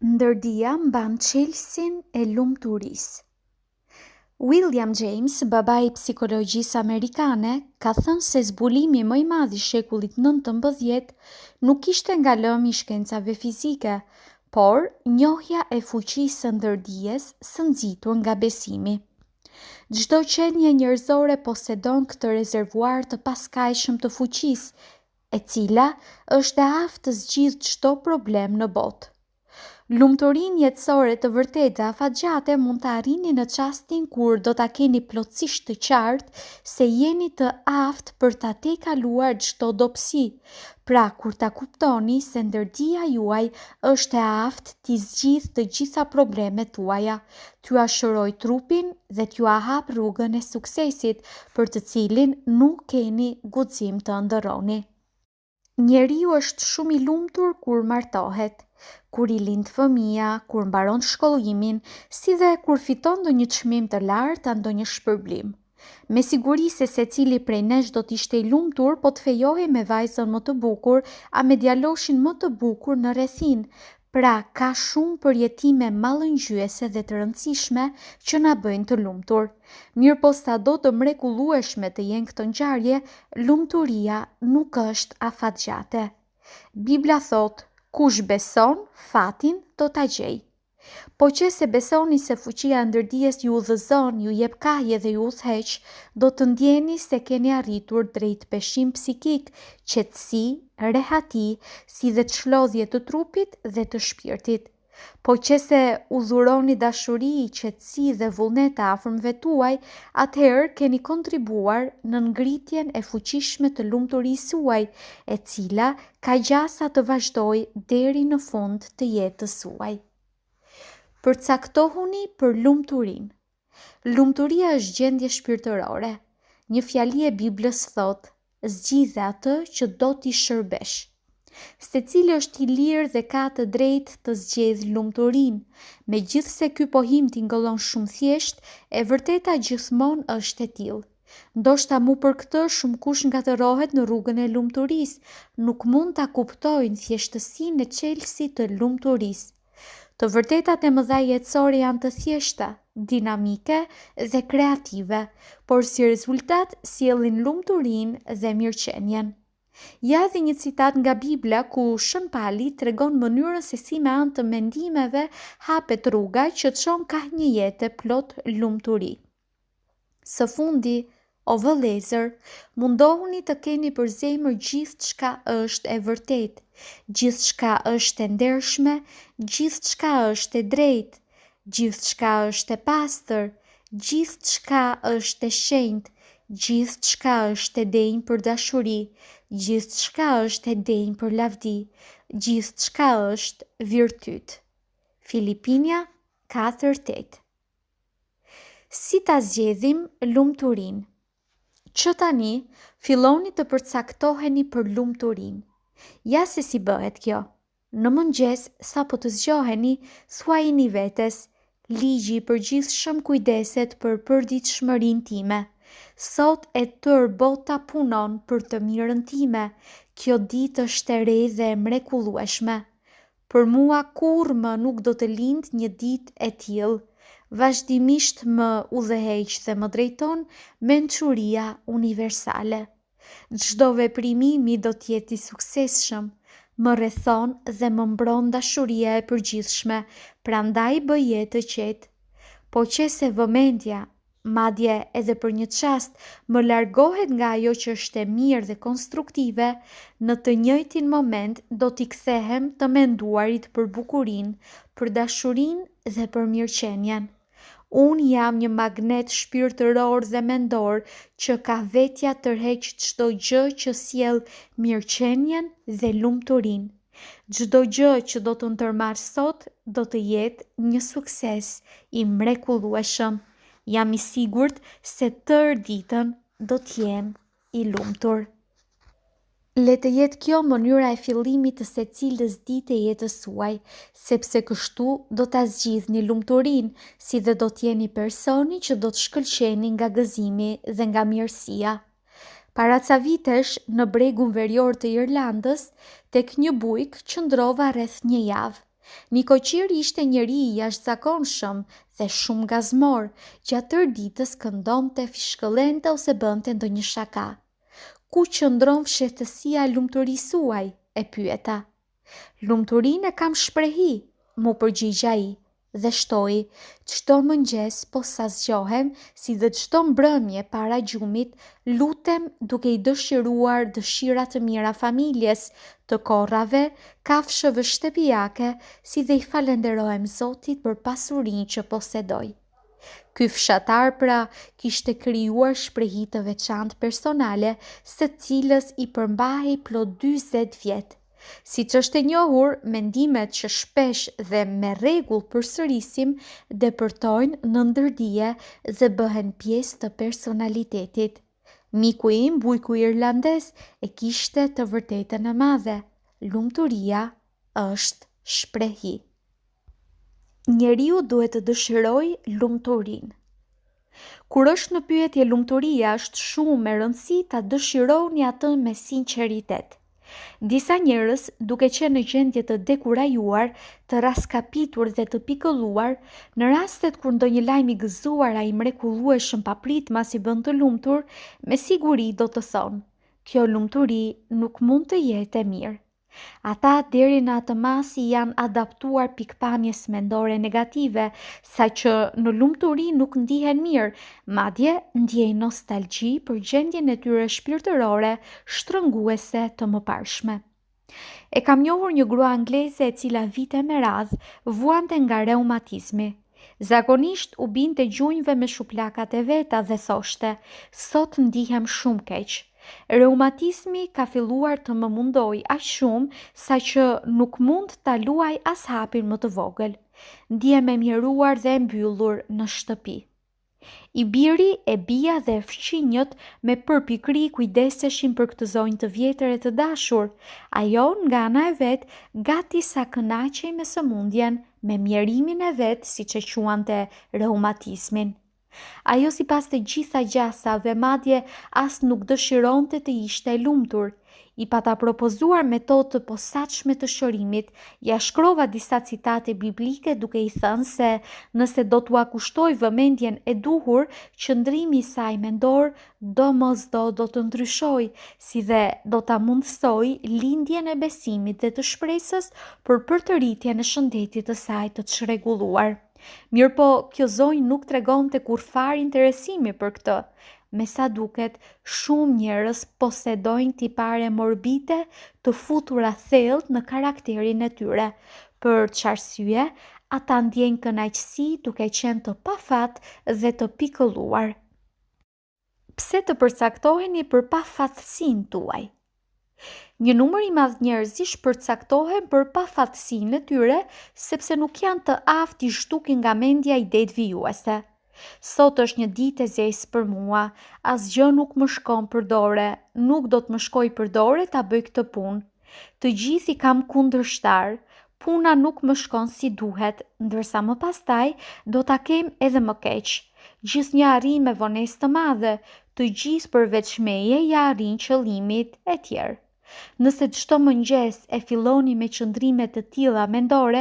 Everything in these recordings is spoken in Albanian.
Ndërdia mban çelësin e lumturisë. William James, babai i psikologjisë amerikane, ka thënë se zbulimi më i madh i shekullit 19 nuk ishte nga lëmi i shkencave fizike, por njohja e fuqisë së ndërdijes së nxitur nga besimi. Çdo qenie njerëzore posedon këtë rezervuar të paskajshëm të fuqisë, e cila është e aftë të zgjidhë çdo problem në botë. Lumturinë jetësore të vërtetë dhe afatgjate mund të arrini në çastin kur do ta keni plotësisht të qartë se jeni të aftë për ta tejkaluar çdo dobësi. Pra, kur ta kuptoni se ndërdia juaj është e aftë t'i zgjidhë të gjitha problemet tuaja, t'ju ashëroj trupin dhe t'ju hap rrugën e suksesit për të cilin nuk keni guxim të ndërroni. Njeriu është shumë i lumtur kur martohet, kur i lind fëmia, kur mbaron shkollimin, si dhe kur fiton ndonjë çmim të lartë a ndonjë shpërblim. Me siguri se secili prej nesh do të ishte i lumtur po të fejohej me vajzën më të bukur a me djaloshin më të bukur në rrethin. Pra, ka shumë përjetime mallëngjyese dhe të rëndësishme që na bëjnë të lumtur. Mirëpo sado të mrekullueshme të jenë këto ngjarje, lumturia nuk është afatgjate. Bibla thotë: kush beson, fatin do ta gjejë. Po që se besoni se fuqia e ndërdijes ju udhëzon, ju jep kaje dhe ju udhëheq, do të ndjeni se keni arritur drejt peshim psikik, qetësi, rehati, si dhe çlodhje të trupit dhe të shpirtit. Po që se udhuroni dashuri, qetësi dhe vullnet të afërmve tuaj, atëherë keni kontribuar në ngritjen e fuqishme të lumturisë suaj, e cila ka gjasa të vazhdojë deri në fund të jetës suaj. Përcaktohuni për lumturinë. Lumturia është gjendje shpirtërore. Një fjali e Biblës thotë: zgjidhe atë që do t'i shërbesh. Secili është i lirë dhe ka të drejtë të zgjedhë lumturinë, megjithse ky pohim tingëllon shumë thjesht, e vërteta gjithmonë është e tillë. Ndoshta mu për këtë shumë kush ngatërohet në rrugën e lumturisë, nuk mund ta kuptojnë thjeshtësinë e çelësit të lumturisë. Të vërtetat e mëdha jetësore janë të thjeshta, dinamike dhe kreative, por si rezultat sjellin lumturinë dhe mirëqenien. Ja edhe një citat nga Bibla ku Shën Pali tregon mënyrën se si me anë të mendimeve hapet rruga që çon ka një jetë plot lumturi. Së fundi, o vëllezër, mundohuni të keni për zemër gjithçka është e vërtetë, gjithçka është e ndershme, gjithçka është e drejtë, gjithçka është e pastër, gjithçka është e shenjtë, gjithçka është e denjë për dashuri, gjithçka është e denjë për lavdi, gjithçka është virtyt. Filipinja 4:8. Si ta zgjedhim lumturinë? Që tani filloni të përcaktoheni për lumturinë. Ja se si bëhet kjo. Në mëngjes, sa po të zgjoheni, thuajini vetes: ligji i përgjithshëm kujdeset për përditshmërinë time. Sot e tërë bota punon për të mirën time. Kjo ditë është e re dhe e mrekullueshme. Për mua kurrë më nuk do të lindë një ditë e tillë. Vazhdimisht më udhëheq dhe më drejton mençuria universale. Çdo veprimi im do të jetë i suksesshëm, më rrethon dhe më mbron dashuria e përgjithshme, prandaj bëj jetë të qetë. Po që se vëmendja, madje edhe për një çast, më largohet nga ajo që është e mirë dhe konstruktive, në të njëjtin moment do t'i kthehem të menduarit për bukurinë, për dashurinë dhe për mirëqenien. Unë jam një magnet shpirtëror dhe mendor që ka vetja tërheq çdo gjë që sjell mirëqenien dhe lumturinë. Çdo gjë që do të ndërmarr sot do të jetë një sukses i mrekullueshëm. Jam i sigurt se tërë ditën do të jem i lumtur. Le të jetë kjo mënyra e fillimit të secilës dite e jetës suaj, sepse kështu do ta zgjidhni lumturinë, si dhe do të jeni personi që do të shkëlqeni nga gëzimi dhe nga mirësia. Para ca vitesh, në bregun verior të Irlandës, tek një bujk qëndrova rreth një javë. Nikoqiri ishte njeri i jashtëzakonshëm dhe shumë gazmor, gjatë tërë ditës këndonte, fishkëllente ose bënte ndonjë shaka. Ku qëndron fshehtësia e lumturisë suaj? E pyeta. Lumturinë e kam shprehi, mu përgjigj ai, dhe shtoi, çdo mëngjes posa zgjohem, si dhe çdo mbrëmje para gjumit, lutem duke i dëshiruar dëshira të mira familjes, të korrave, kafshëve shtëpiake, si dhe i falenderohem Zotit për pasurinë që posedoj. Ky fshatar pra kishte krijuar shprehi të veçantë personale, së cilës i përmbahej plot 40 vjet. Siç është e njohur, mendimet që shpesh dhe me rregull përsërisim depërtojnë në ndërdije dhe bëhen pjesë të personalitetit. Miku im, bujku irlandez, e kishte të vërtetën e madhe. Lumturia është shprehi. Njeriu duhet të dëshirojë lumturinë. Kur është në pyetje lumturia, është shumë e rëndësishme ta dëshironi atë me sinqeritet. Disa njerëz, duke qenë në gjendje të dekurajuar, të raskapitur dhe të pikëlluar, në rastet kur ndonjë lajm i gëzuar ai mrekullueshëm papritmas i bën të lumtur, me siguri do të thonë, kjo lumturi nuk mund të jetë e mirë. Ata deri në atë masi janë adaptuar pikpamjes mendore negative, saqë në lumturi nuk ndihen mirë, madje ndjejnë nostalgji për gjendjen e tyre shpirtërore shtrënguese të mëparshme. E kam njohur një grua angleze e cila vite me radhë vuante nga reumatizmi. Zakonisht u binte gjunjve me shuplakat e veta dhe thoshte, sot ndihem shumë keq. Reumatizmi ka filluar të më mundoj aq shumë sa që nuk mund ta luaj as hapin më të vogël. Ndihem e mjeruar dhe e mbyllur në shtëpi. I biri, e bia dhe fëmijët me përpikri kujdeseshin për këtë zonjë të vjetër e të dashur. Ajo nga ana e vet gati sa kënaqej me sëmundjen, me mjerimin e vet, siç e quante reumatizmin. Ajo sipas të gjitha gjasave madje as nuk dëshironte të ishte e lumtur. I pata propozuar metodë të posaçme të shërimit, ja shkrova disa citate biblike duke i thënë se nëse do t'ua kushtoj vëmendjen e duhur, qëndrimi i saj mendor domosdo do të ndryshoj, si dhe do ta mundësoj lindjen e besimit dhe të shpresës për përditjen e shëndetit të saj të çrregulluar. Mirëpo, kjo zonjë nuk tregonte kurfar interesimi për këtë. Me sa duket, shumë njerëz posedojnë tipare morbide të futura thellë në karakterin e tyre. Për çarsye, ata ndjejnë kënaqësi duke qenë të pafat dhe të pikëlluar. Pse të përcaktoheni për pafatësinë tuaj? Një numër i madh njerëzish përcaktohen për pafatësinë e tyre sepse nuk janë të aftë i zhdukin nga mendja idetë vijuese. Sot është një ditë e zezë për mua, asgjë nuk më shkon për dore, nuk do të më shkoj për dore ta bëj këtë punë. Të gjithë i kam kundërshtar, puna nuk më shkon si duhet, ndërsa më pastaj do ta kem edhe më keq. Gjithnjë arrin me vonesë të madhe, të gjithë përveç meje ja arrin qëllimit e tjerë. Nëse çdo mëngjes e filloni me qëndrime të tilla mendore,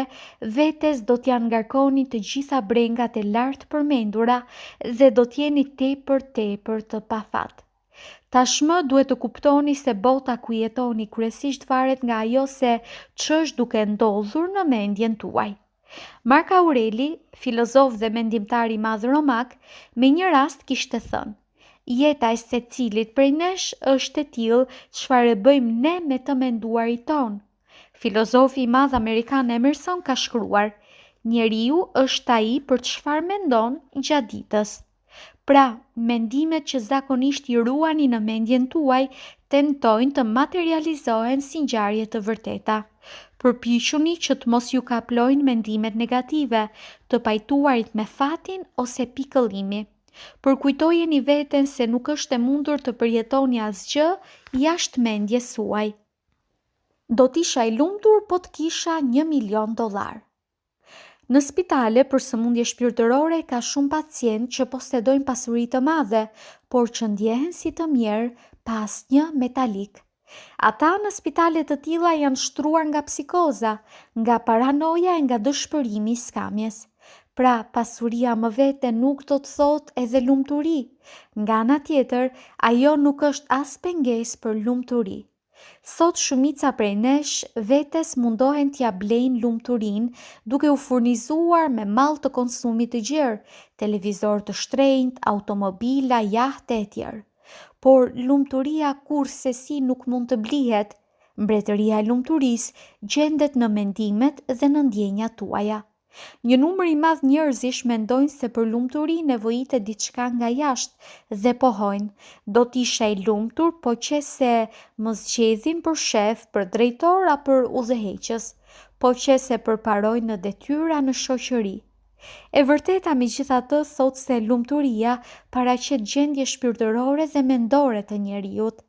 vetes do t'ja ngarkoni të gjitha brengat e lartë përmendura dhe do t'jeni tepër të pafat. Tashmë duhet të kuptoni se bota ku jetoni kryesisht varet nga ajo se ç'është duke ndodhur në mendjen tuaj. Mark Aureli, filozof dhe mendimtar i madh romak, me një rast kishte thënë: jeta e secilit prej nesh është e tillë çfarë bëjmë ne me të menduarit ton. Filozofi i madh amerikan Emerson ka shkruar: njeriu është ai për çfarë mendon gjatë ditës. Pra, mendimet që zakonisht i ruani në mendjen tuaj tentojnë të materializohen si ngjarje të vërteta. Përpiquni që të mos ju kaplojnë mendimet negative, të pajtuarit me fatin ose pikëllimi. Përkujtojeni veten se nuk është e mundur të përjetoni asgjë jashtë mendjes suaj. Do t'isha i lumtur po të kisha $1.000.000. Në spitale për sëmundje shpirtërore ka shumë pacientë që posedojnë pasuri të madhe, por që ndjehen si të mirë pa asnjë metalik. Ata në spitalet të tilla janë shtruar nga psikoza, nga paranoja e nga dëshpërimi I skamjes. Pra, pasuria më vete nuk do të thotë edhe lumturi. Nga ana tjetër, ajo nuk është as pengesë për lumturi. Sot shumica prej nesh vetes mundohen t'ja blejnë lumturinë duke u furnizuar me mall të konsumit të gjerë, televizor të shtrenjtë, automobila, jahte e tjerë. Por lumturia kurse si nuk mund të blihet. Mbretëria e lumturisë gjendet në mendimet dhe në ndjenjat tuaja. Një numër I madh njerëzish mendojnë se për lumturi nevojitet diçka nga jashtë dhe pohojnë, do t'isha I lumtur po që se më zgjedhin për shef, për drejtor a për udhëheqës, po që se përparojnë në detyra në shoqëri. E vërteta megjithatë thotë se lumturia paraqet gjendje shpirtërore dhe mendore të njeriut.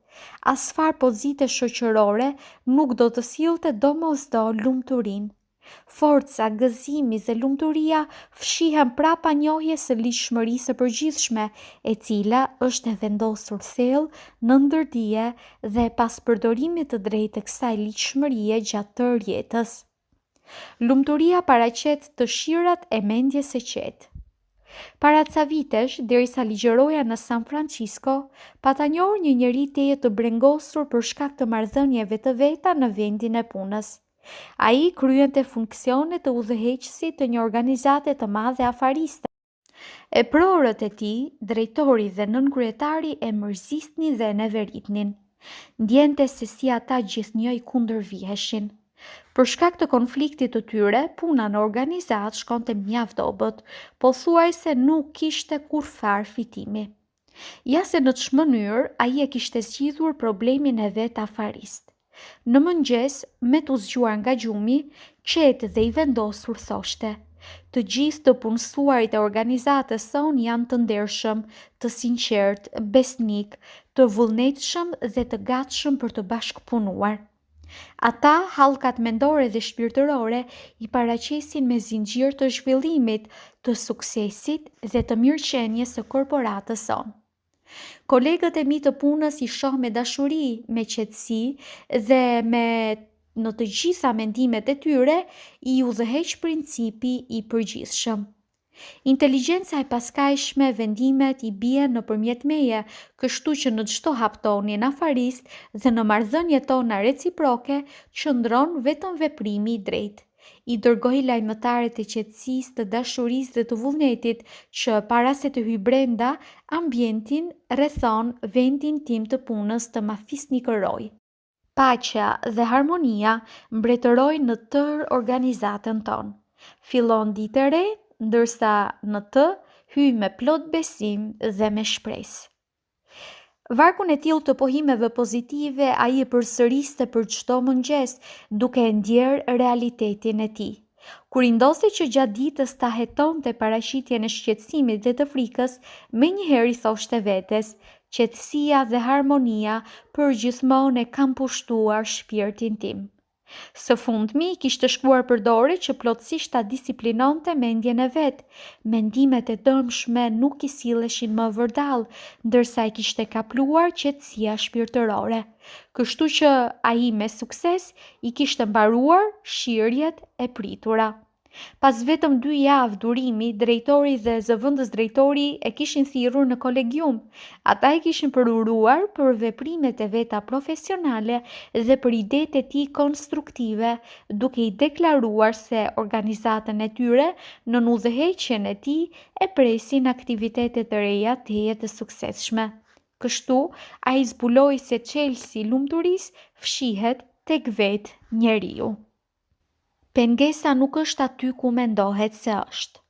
Asfar pozite shoqërore nuk do të sillte domosdo lumturinë. Forca, gëzimi dhe lumturia fshihen prapa njohjes së ligjshmërisë së përgjithshme, e cila është e vendosur thellë në ndërdije dhe pas përdorimit të drejtë të kësaj ligjshmërie gjatë tërë jetës. Lumturia paraqet dëshirat e mendjes së qetë. Para ca vitesh, derisa ligjëroja në San Francisco, pata njohur një njeri teje të brengosur për shkak të marrëdhënieve të veta në vendin e punës. Ai kryente funksione të udhëheqësit të një organizate të madhe afariste. E prorët e tij, drejtori dhe nënkryetari e mërzisnin dhe e neveritnin. Ndjente se si ata gjithnjë I kundërviheshin. Për shkak të konfliktit të tyre, puna në organizat shkonte mjaft dobët, pothuajse nuk kishte kurfar fitimi. Ja se në çmë mënyrë ai e kishte zgjidhur problemin e vet afarist. Në mëngjes, me t'u zgjuar nga gjumi, qetë dhe I vendosur thoshte: "Të gjithë të punësuarit e organizatës son janë të ndershëm, të sinqert, besnik, të vullnetshëm dhe të gatshëm për të bashkëpunuar." Ata, hallkat mendore dhe shpirtërore, I paraqesin me zinxhir të zhvillimit, të suksesit dhe të mirëqenies së korporatës son. Kolegët e mi të punës I shoh me dashuri, me qetësi dhe në të gjitha mendimet e tyre I udhëheq principi I përgjithshëm. Inteligjenca e paskajshme, vendimet I bien nëpërmjet meje, kështu që në çdo haptonin afarist dhe në marrëdhëniet tona reciproke qëndron vetëm veprimi I drejtë. I dërgoj lajmëtarët e qetësisë, të dashurisë dhe të vullnetit që para se të hyj brenda ambientin rrethon vendin tim të punës të ma fisnikëroj. Paqja dhe harmonia mbretërojnë në tërë organizatën tonë. Fillon ditë e re, ndërsa në të hyj me plot besim dhe me shpresë. Varkun e tillë të pohimeve pozitive ai e përsëriste për çdo mëngjes, duke e ndjerë realitetin e tij. Kur I ndodhte që gjatë ditës ta hetonte paraqitjen e shqetësimit dhe të frikës, menjëherë I thoshte vetes: "Qetësia dhe harmonia përgjithmonë e kanë pushtuar shpirtin tim." Së fundmi kishte shkuar për dore që plotësisht ta disiplinonte mendjen e vet. Mendimet e dëmshme nuk I silleshin më vërdall, ndërsa e kishte kapluar qetësia shpirtërore. Kështu që ai me sukses I kishte mbaruar shirjet e pritura. Pas vetëm 2 javë durimi, drejtori dhe zëvendës drejtori e kishin thirrur në kolegium. Ata e kishin përuruar për veprimet e veta profesionale dhe për idetë e tij konstruktive, duke I deklaruar se organizatën e tyre në udhëheqjen e tij e presin aktivitete të reja teje të suksesshme. Kështu, ai zbuloi se çelësi I lumturisë fshihet tek vetë njeriu. Pengesa nuk është aty ku mendohet se është.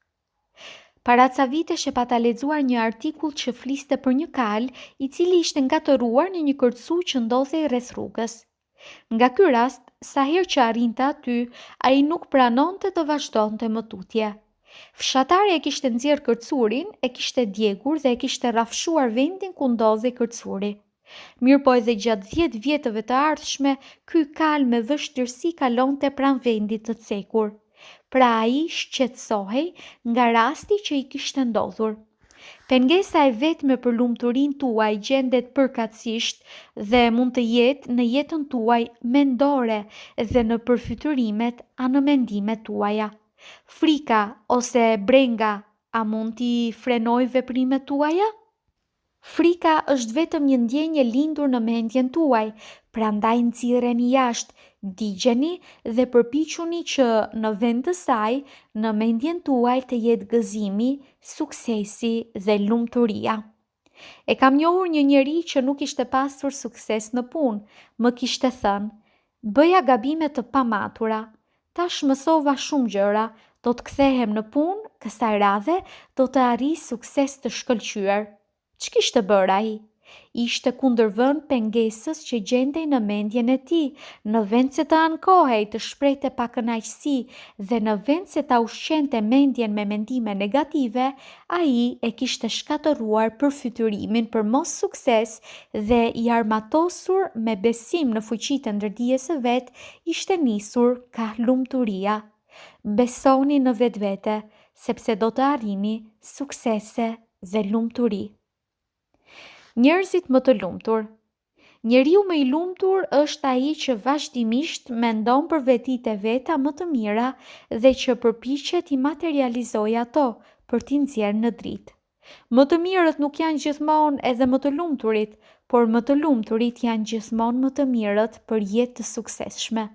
Para ca vitesh e pata lexuar një artikull që fliste për një kal I cili ishte ngatëruar në një kërcu që ndodhej rreth rrugës. Nga ky rast, sa herë që arrinte aty, ai nuk pranonte të vazhdonte më tutje. Fshatari e kishte nxjerrë kërcurin, e kishte djegur dhe e kishte rrafshuar vendin ku ndodhej kërcuri. Mirëpo edhe gjatë 10 vjetëve të ardhshme, ky kal me vështirësi kalonte pranë vendit të cekur. Pra ai shqetësohej nga rasti që I kishte ndodhur. Pengesa e vetme për lumturinë tuaj gjendet përkatësisht dhe mund të jetë në jetën tuaj mendore dhe në përfytyrimet anë mendimet tuaja. Frika ose brenga a mund t'i frenoj veprimet tuaja? Frika është vetëm një ndjenjë lindur në mendjen tuaj, prandaj nxirreni jashtë, digjeni dhe përpiquni që në vend të saj, në mendjen tuaj të jetë gëzimi, suksesi dhe lumturia. E kam njohur një njeri që nuk ishte pasur sukses në punë, më kishte thënë: "Bëja gabime të pamatura, tash mësova shumë gjëra, do të kthehem në punë, kësaj radhe do të arrij sukses të shkëlqyer." Ç'kishte bërë ai? Ishte kundërvën pengesës që gjendej në mendjen e tij, në vend se të ankohej, të shprehte pakënaqësi dhe në vend se ta ushqente mendjen me mendime negative, ai e kishte shkatëruar përfytyrimin për mos sukses dhe i armatosur me besim në fuqitë e ndërdijes së vet, ishte nisur ka lumturia. Besoni në vetvete, sepse do të arrini suksese dhe lumturi. Njerëzit më të lumtur. Njeriu më i lumtur është ai që vazhdimisht mendon për vetitë e veta më të mira dhe që përpiqet i materializojë ato për t'i nxjerrë në dritë. Më të mirët nuk janë gjithmonë edhe më të lumturit, por më të lumturit janë gjithmonë më të mirët për jetë të suksesshme.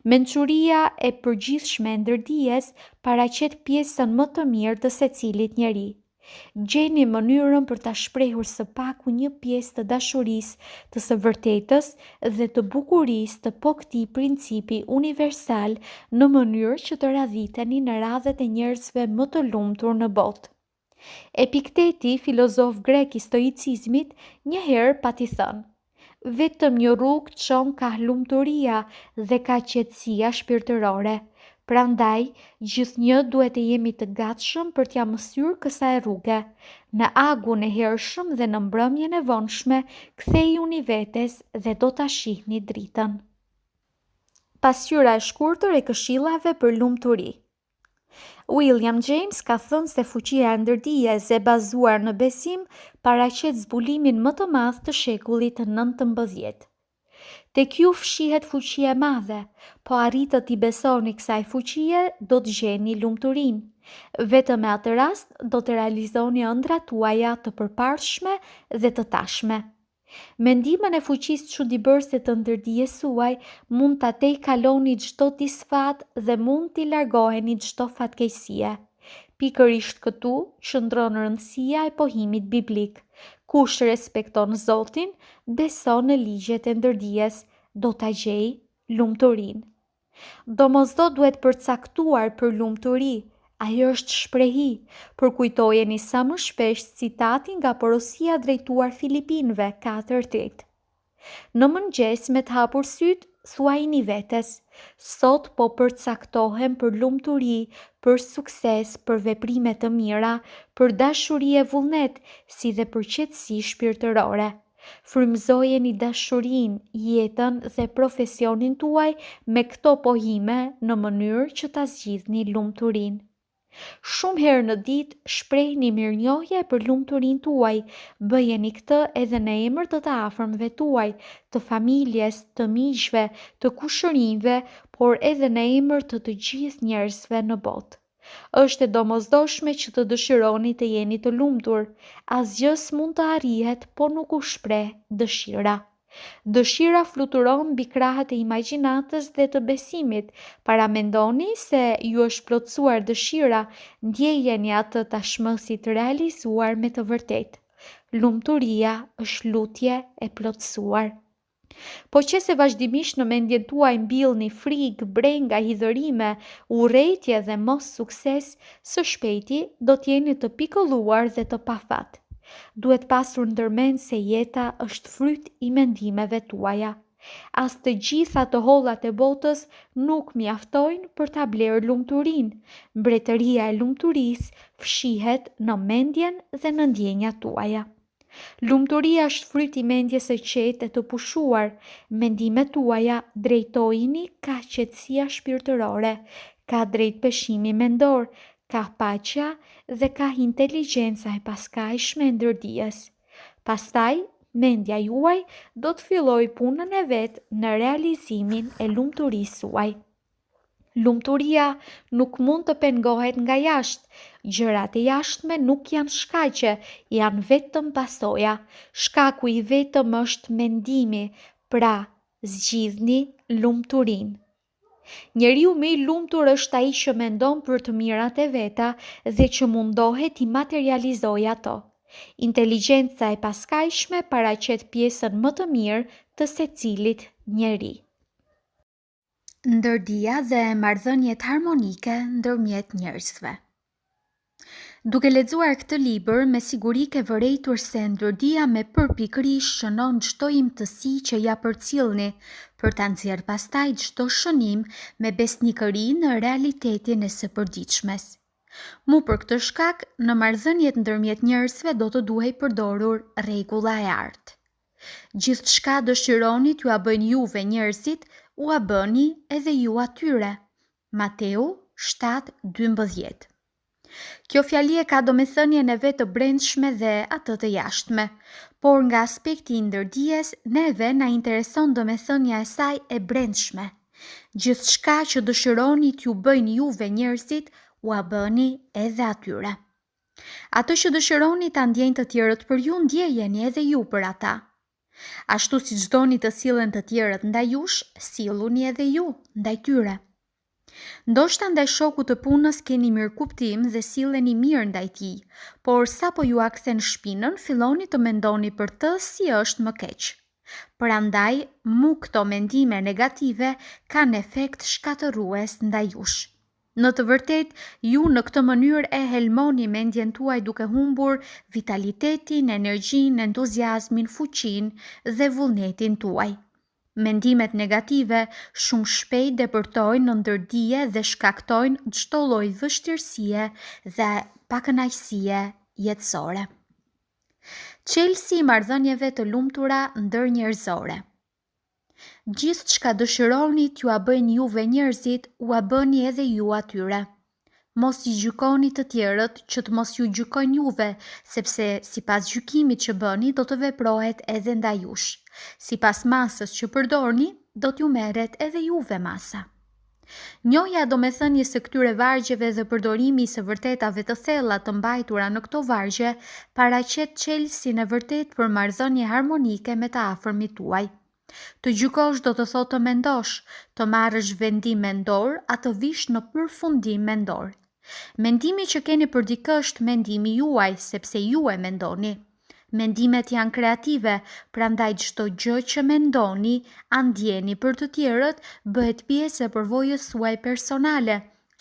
Mençuria e përgjithshme e ndërdijes paraqet pjesën më të mirë të secilit njeri. Gjeni mënyrën për ta shprehur së paku një pjesë të dashurisë, të së vërtetës dhe të bukurisë të këtij principi universal në mënyrë që të radhiteni në radhët e njerëzve më të lumtur në botë. Epikteti, filozof grek i stoicizmit, një herë pati thënë: "Vetëm një rrugë çon ka lumturia dhe ka qetësia shpirtërore. Prandaj, gjithnjë duhet të jemi të gatshëm për t'ja mësyer kësaj rruge. Në agun e hershëm dhe në mbrëmjen e vonshme, kthejuni vetes dhe do ta shihni dritën." Pasqyra e shkurtër e këshillave për lumturi. William James ka thënë se fuqia e ndërdijes e bazuar në besim paraqet zbulimin më të madh të shekullit të 19. Tek ju fshihet fuqia e madhe, po arritët i besoni kësaj fuqie, do të gjeni lumturinë. Vetëm me atë rast do të realizoni ëndrat tuaja të përparshme dhe të tashme. Mendimën e fuqisë çuditëbërëse të ndërdijes suaj mund ta tejkaloni çdo disfat dhe mund t'i largoheni çdo fatkeqësie. Pikërisht këtu qëndron rëndësia e pohimit biblik. Kush respekton Zotin, beson në ligjet e ndërdijes, do ta gjejë lumturinë. Domosdo duhet përcaktuar për lumturi, ajo është shprehi, përkujtojeni sa më shpesh citatin nga porosia drejtuar Filipinëve 4:8. Në mëngjes me të hapur syt, thuajini vetes: "Sot po përcaktohem për lumturi, për sukses, për veprime të mira, për dashuri e vullnet, si dhe për qetësi shpirtërore." Frymëzojeni dashurinë, jetën dhe profesionin tuaj me këto pohime në mënyrë që ta zgjidhni lumturinë. Shumë herë në ditë shprehni mirënjohje për lumturinë tuaj, bëjeni këtë edhe në emër të të afërmëve tuaj, të familjes, të miqve, të kushërinjve, por edhe në emër të të gjithë njerëzve në botë. Është e domosdoshme që të dëshironi të jeni të lumtur. Asgjë s'mund të arrihet, po nuk u shpreh dëshira. Dëshira fluturon mbi krahët e imagjinatës dhe të besimit. Paramendoni se ju është plotësuar dëshira, ndjejeni atë tashmë si të realizuar me të vërtetë. Lumturia është lutje e plotësuar. Po që se vazhdimisht në mendjen tuaj mbillni frikë, brenga, hidhërime, urrëtie dhe mos sukses, së shpejti do t'jeni të pikëlluar dhe të pafat. Duhet pasur ndërmend se jeta është fryt i mendimeve tuaja. As të gjitha të hollat e botës nuk mjaftojnë për ta blerë lumturinë. Mbretëria e lumturisë fshihet në mendjen dhe në ndjenjat tuaja. Lumturia është fryt i mendjes së qetë e të pushuar. Mendimet tuaja drejtojini ka qetësia shpirtërore, ka drejtpeshimi mendor, ka paqja dhe ka inteligjenca e paskajshme e ndërdijes. Pastaj, mendja juaj do të filloj punën e vet në realizimin e lumturisë suaj. Lumturia nuk mund të pengohet nga jashtë. Gjërat e jashtme nuk janë shkaqe, janë vetëm pasoja. Shkaku i vetëm është mendimi, pra zgjidhni lumturinë. Njeriu më i lumtur është ai që mendon për të mirat e veta dhe që mundohet i materializojë ato. Inteligjenca e paskajshme paraqet pjesën më të mirë të secilit njeri. Ndërdia dhe marrëdhëniet harmonike ndërmjet njerëzve. Duke lexuar këtë libër, me siguri ke vërejtur se ndërdia me përpikërisht shënon çdo imtësi që ja përcjellni, për ta nxjerrë pastaj çdo shënim me besnikëri në realitetin e së përditshmes. Mu për këtë shkak, në marrëdhëniet ndërmjet njerëzve do të duhej përdorur rregulla e artë. Gjithçka dëshironi t'ua bëjnë juve njerëzit, ua bëni edhe ju atyre. Mateu 7:12. Kjo fjali ka domethënien e vet të brendshme dhe atë të jashtme, por nga aspekti i ndërdijes, neve na intereson domethënia e saj e brendshme. Gjithçka që dëshironi t'ju bëjnë juve njerëzit, ua bëni edhe atyre. Ato që dëshironi ta ndjejnë të tjerët për ju, ndjejeni edhe ju për ata. Ashtu si doni të sillen të tjerët ndaj jush, silluni edhe ju ndaj tyre. Ndoshta ndaj shokut të punës keni mirëkuptim dhe silleni mirë ndaj tij, por sapo ju a kthen shpinën, filloni të mendoni për të si është më keq. Prandaj, këto mendime negative kanë efekt shkatërrues ndaj jush. Në të vërtet, ju në këtë mënyrë e helmoni mendjen tuaj duke humbur vitalitetin, energjinë, entuziazmin, fuqinë dhe vullnetin tuaj. Mendimet negative shumë shpejt depërtojnë në ndërdije dhe shkaktojnë çdo lloj vështirësie dhe pakënaqësie jetësore. Çelësi i marrëdhënieve të lumtura ndërnjerëzore. Gjithë çka dëshironi t'ua bëjnë juve njerëzit, ua bëni edhe ju atyre. Mos i gjykoni të tjerët që të mos ju gjykojnë juve, sepse sipas gjykimit që bëni do të veprohet edhe ndaj jush. Sipas masës që përdorni, do t'ju merret edhe juve masa. Njohja domethënies së këtyre vargjeve dhe përdorimi i së vërtetave të thella të mbajtura në këto vargje paraqet çelësin e vërtet për marrëdhënie harmonike me të afërmit tuaj. Të gjykosh do të thotë të mendosh, të marrësh vendim mendor, atë vish në përfundim mendor. Mendimi që keni për dikë është mendimi juaj, sepse ju e mendoni. Mendimet janë kreative, prandaj çdo gjë që mendoni, ndjeni për të tjerët, bëhet pjesë e përvojës suaj personale,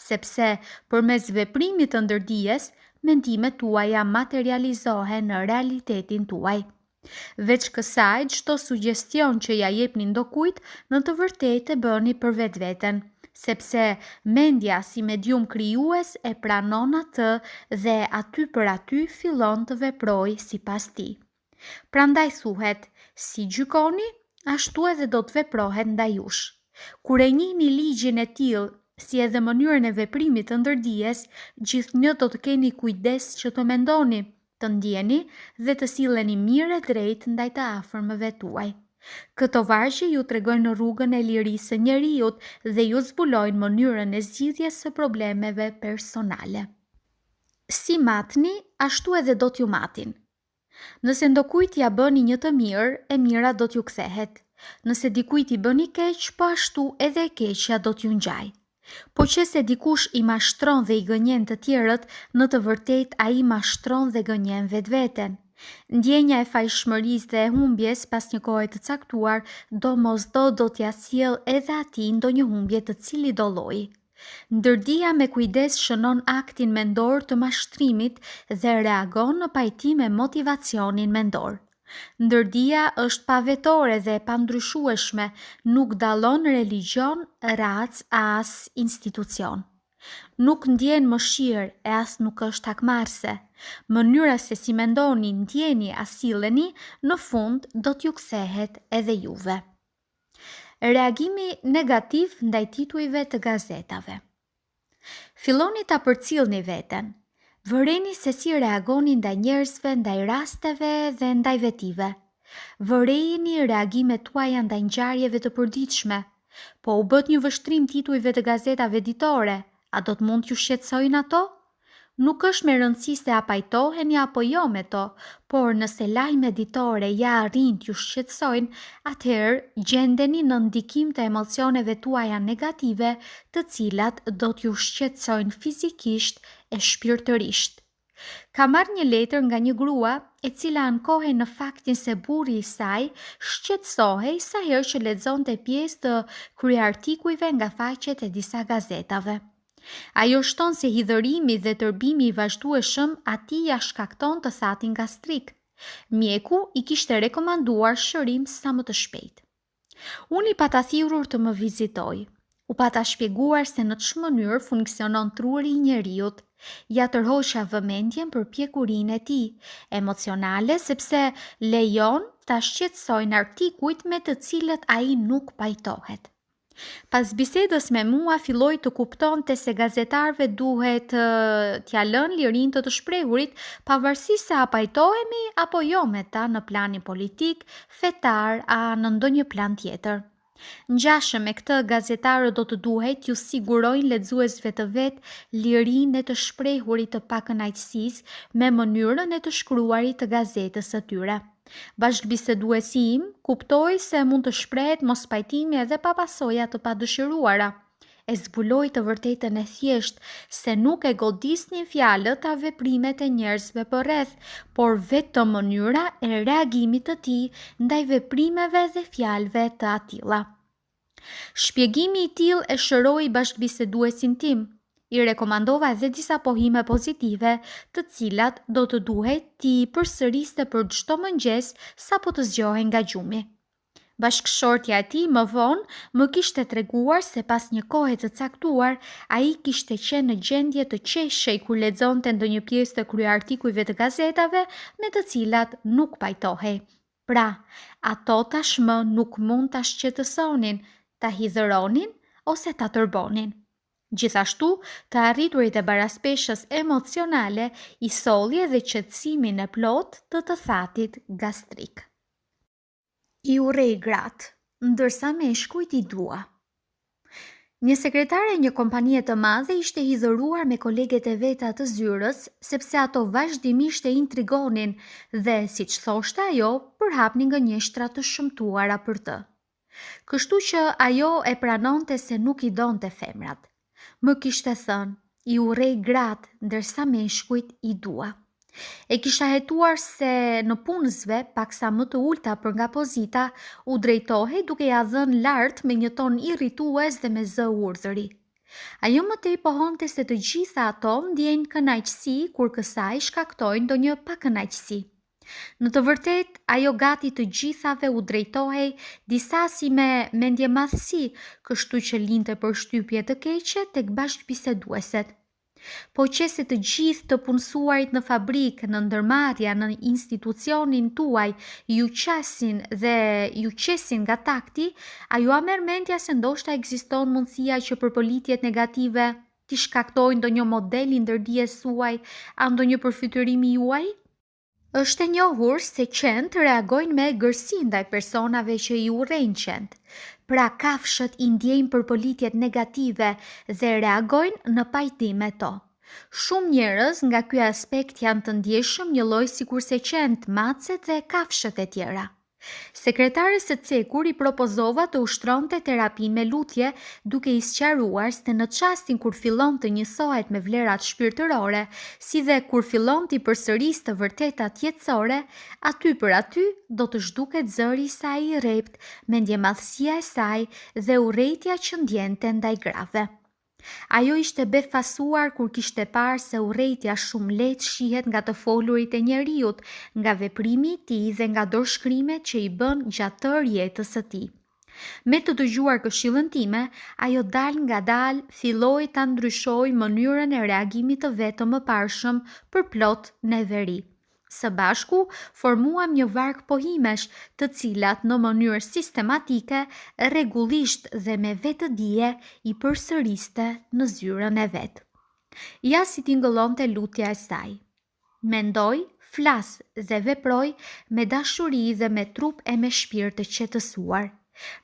sepse përmes veprimit të ndërdijes, mendimet tuaja materializohen në realitetin tuaj. Veç kësaj, çdo sugjestion që ja jepni ndokujt, në të vërtetë e bëni për vetveten, sepse mendja si medium krijues e pranon atë dhe aty për aty fillon të veprojë sipas tij. Prandaj thuhet, si gjykoni, ashtu edhe do të veprohet ndaj jush. Kur e njihni ligjin e tillë, si edhe mënyrën e veprimit të ndërdijes, gjithnjë do të keni kujdes që të mendoni, të ndjeni dhe të silleni mirë e drejt ndaj të afërmëve tuaj. Këto vargje ju tregojnë rrugën e lirisë së njeriut dhe ju zbulojnë mënyrën e zgjidhjes së problemeve personale. Si matni, ashtu edhe do t'ju matin. Nëse ndokujt ja bëni një të mirë, e mira do t'ju kthehet. Nëse dikujt i bëni keq, po ashtu edhe e keqja do t'ju ngjajë. Po që se dikush i mashtron dhe i gënjen të tjerët, në të vërtet a i mashtron dhe gënjen vetveten. Ndjenja e fajshmërisë dhe e humbjes pas një kohe të caktuar, do t'ja sjell edhe atij ndonjë humbje të cili do lloji. Ndërdia me kujdes shënon aktin mendor të mashtrimit dhe reagon në pajtim me motivacionin mendor. Ndërdia është pavetore dhe pandryshueshme, nuk dallon religjon, racë as institucion. Nuk ndjen mëshirë e as nuk është hakmarrëse. Mënyra se si mendoni, ndjeni as silleni, në fund do t'ju kthehet edhe juve. Reagimi negativ ndaj titujve të gazetave. Filloni ta përcjellni veten. Vëreni se si reagoni ndaj njerëzve, ndaj rasteve dhe ndaj vetive. Vërejeni reagimet tuaja ndaj ngjarjeve të përditshme. Po u bët një vështrim titujve të gazetave ditore, a do të mund t'ju shqetësojnë ato? Nuk është me rëndësi se a pajtoheni apo jo me to, por nëse lajme ditore ja arrin t'ju shqetësojnë, atëherë gjendeni në ndikim të emocioneve tuaja negative, të cilat do t'ju shqetësojnë fizikisht e shpirtërisht. Ka marrë një letër nga një grua e cila ankohej në faktin se burri i saj shqetësohej sa herë që lexonte pjesë të kryeartikujve nga faqet e disa gazetave. Ajo shton se hidhërimi dhe tërbimi i vazhdueshëm atij ja shkakton të thatin gastrik. Mjeku i kishte rekomanduar shërim sa më të shpejt. Unë i pata thirrur të më vizitoj. U pata shpjeguar se në ç'më mënyrë funksionon truri i njeriut. Ja tërhoqa vëmendjen për pjekurinë e tij emocionale sepse lejon ta shqetësojnë artikujt me të cilët ai nuk pajtohet. Pas bisedës me mua filloi të kuptonte se gazetarëve duhet t'ja lënë lirinë të shprehurit, pavarësisht se a pajtohemi apo jo me ta në planin politik, fetar a në ndonjë plan tjetër. Ngjashëm me këtë, gazetarët do të duhet t'ju sigurojnë lexuesve të vet lirinë e të shprehurit të pakënaqësisë me mënyrën e të shkruarit të gazetës së tyre. Bashkëbiseduesi im kuptoi se mund të shprehet mospajtimi edhe pa pasoja të padëshiruara. E zbuloi të vërtetën e thjeshtë se nuk e godisnin fjalët a veprimet e njerëzve përreth, por vetëm mënyra e reagimit të tij ndaj veprimeve dhe fjalëve të atilla. Shpjegimi i tillë e shëroi bashkëbiseduesin tim. I rekomandova edhe disa pohime pozitive, të cilat do të duhet t'i përsëriste për çdo mëngjes sapo të zgjohej nga gjumi. Bashkëshortja e tij më vonë më kishte treguar se pas një kohe të caktuar, ai kishte qenë në gjendje të qeshej kur lexonte ndonjë pjesë të kryeartikujve të gazetave me të cilat nuk pajtohej. Pra, ato tashmë nuk mund ta shqetësonin, ta hidhëronin ose ta tërbonin. Gjithashtu, të arriturit e baraspeshës emocionale i solli edhe qetësimin e plot të thatit gastrik. I urrej gratë, ndërsa meshkujt i dua. Një sekretare e një kompanie të madhe ishte hidhëruar me koleget e veta të zyrës, sepse ato vazhdimisht e intrigonin dhe, siç thoshte ajo, përhapnin gënjeshtra të shëmtuara për të. Kështu që ajo e pranonte se nuk i donte femrat. Më kishte thënë, i urrej gratë, ndërsa meshkujt i dua. E kisha hetuar se në punësve, paksa më të ulta për nga pozita, u drejtohej duke ja dhënë lart me një ton irritues dhe me zë urdhëri. Ajo më tej pohonte se të gjitha ato ndjejnë kënaqësi kur kësaj shkaktojnë ndonjë pakënaqësi. Në të vërtetë, ajo gati të gjithave u drejtohej disa si me mendje madhësi, kështu që linte përshtypje të keqe tek bashkëbisedueset. Po qëse të gjithë të punësuarit në fabrikë, në ndërmarrja, në institucionin tuaj, ju qesin nga takti, a ju a merr mendja se ndoshta ekziston mundësia që përpolitjet negative t'i shkaktojnë ndonjë model i ndërdijes suaj a ndonjë përfytyrimi juaj? Është e njohur se qentë reagojnë me gërsi ndaj personave që i urrejnë qentë. Pra kafshët i ndjejnë përpolitjet negative dhe reagojnë në pajtim me to. Shumë njerëz nga ky aspekt janë të ndjeshëm njëlloj sikurse qentë, macet dhe kafshët e tjera. Sekretares së cekur i propozova të ushtronte terapinë me lutje, duke i sqaruar se në çastin kur fillon të njësohet me vlerat shpirtërore, si dhe kur fillon t'i përsërisë të vërtetat jetësore, aty për aty do të zhduket zëri i saj i rrept, mendjemadhësia e saj dhe urrejtja që ndjente ndaj grave. Ajo ishte befasuar kur kishte parë se urrejtja shumë lehtë shihet nga të folurit e njeriut, nga veprimi i tij dhe nga dorëshkrimet që i bën gjatë tërë jetës së tij. Me të dëgjuar këshillën time, ajo ngadalë filloi ta ndryshojë mënyrën e reagimit të vet të mëparshëm për plot neveri. Së bashku, formuam një varg pohimesh, të cilat në mënyrë sistematike, rregullisht dhe me vetëdije i përsëriste në zyrën e vet. Ja si tingëllonte lutja e saj. Mendoj, flas dhe veproj me dashuri dhe me trup e me shpirt të qetësuar.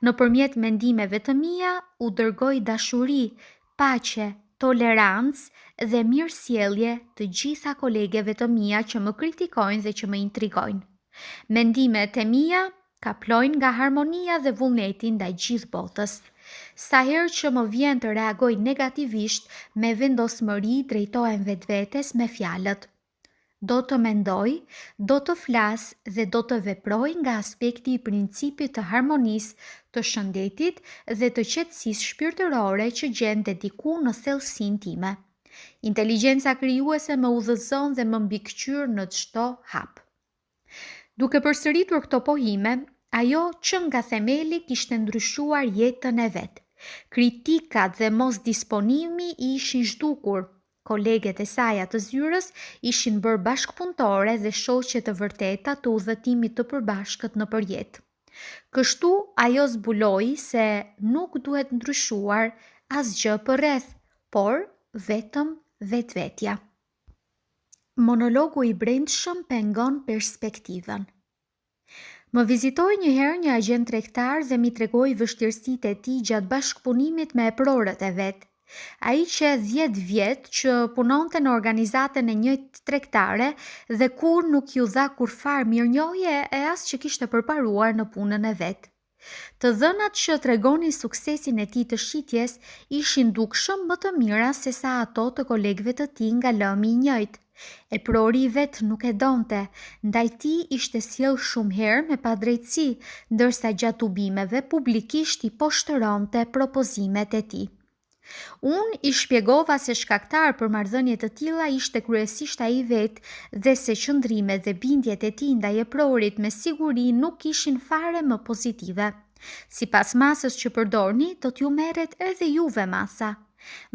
Nëpërmjet mendimeve të mia u dërgoj dashuri, paqe, tolerancë dhe mirësjellje të gjitha kolegeve të mia që më kritikojnë dhe që më intrigojnë. Mendimet e mia kaplojnë nga harmonia dhe vullneti ndaj gjithë botës. Sa herë që më vjen të reagoj negativisht, me vendosmëri drejtohem vetvetes me fjalët. Do të mendoj, do të flas dhe do të veproj nga aspekti i principit të harmonisë, të shëndetit dhe të qetësisë shpirtërore që gjendet diku në thellësinë time. Inteligjenca krijuese më udhëzon dhe më mbikëqyr në çdo hap. Duke përsëritur këto pohime, ajo që nga themeli kishte ndryshuar jetën e vet. Kritikat dhe mosdisponimi i ishin zhdukur. Koleget e saj të zyrës ishin bërë bashkëpunëtore dhe shoqe të vërteta të udhëtimit të përbashkët në përjetë. Kështu ajo zbuloi se nuk duhet ndryshuar asgjë përreth, por vetëm vetvetja. Monologu i brendshëm pengon perspektivën. Më vizitoi një herë një agent tregtar dhe mi tregoi vështirësitë e tij gjatë bashkëpunimit me eprorët e vet. Ai që 10 vjet që punonte në organizatën e një tregtare dhe kur nuk ju dha kurfar mirënjohje e as që kishte përparuar në punën e vet. Të dhënat që tregonin suksesin e tij të shitjes ishin dukshëm më të mira se sa ato të kolegëve të tij nga lëmi i njëjtë. Eprori i vet nuk e donte, ndaj tij ishte sjell shumë herë me padrejtësi, ndërsa gjatë ubimeve publikisht i poshtëronte propozimet e tij. Unë i shpjegova se shkaktar për marrëdhënie të tilla ishte kryesisht ai vetë dhe se qëndrimet dhe bindjet e tij ndaj eprorit me siguri nuk ishin fare më pozitive. Sipas masës që përdorni, do t'ju merret edhe juve masa.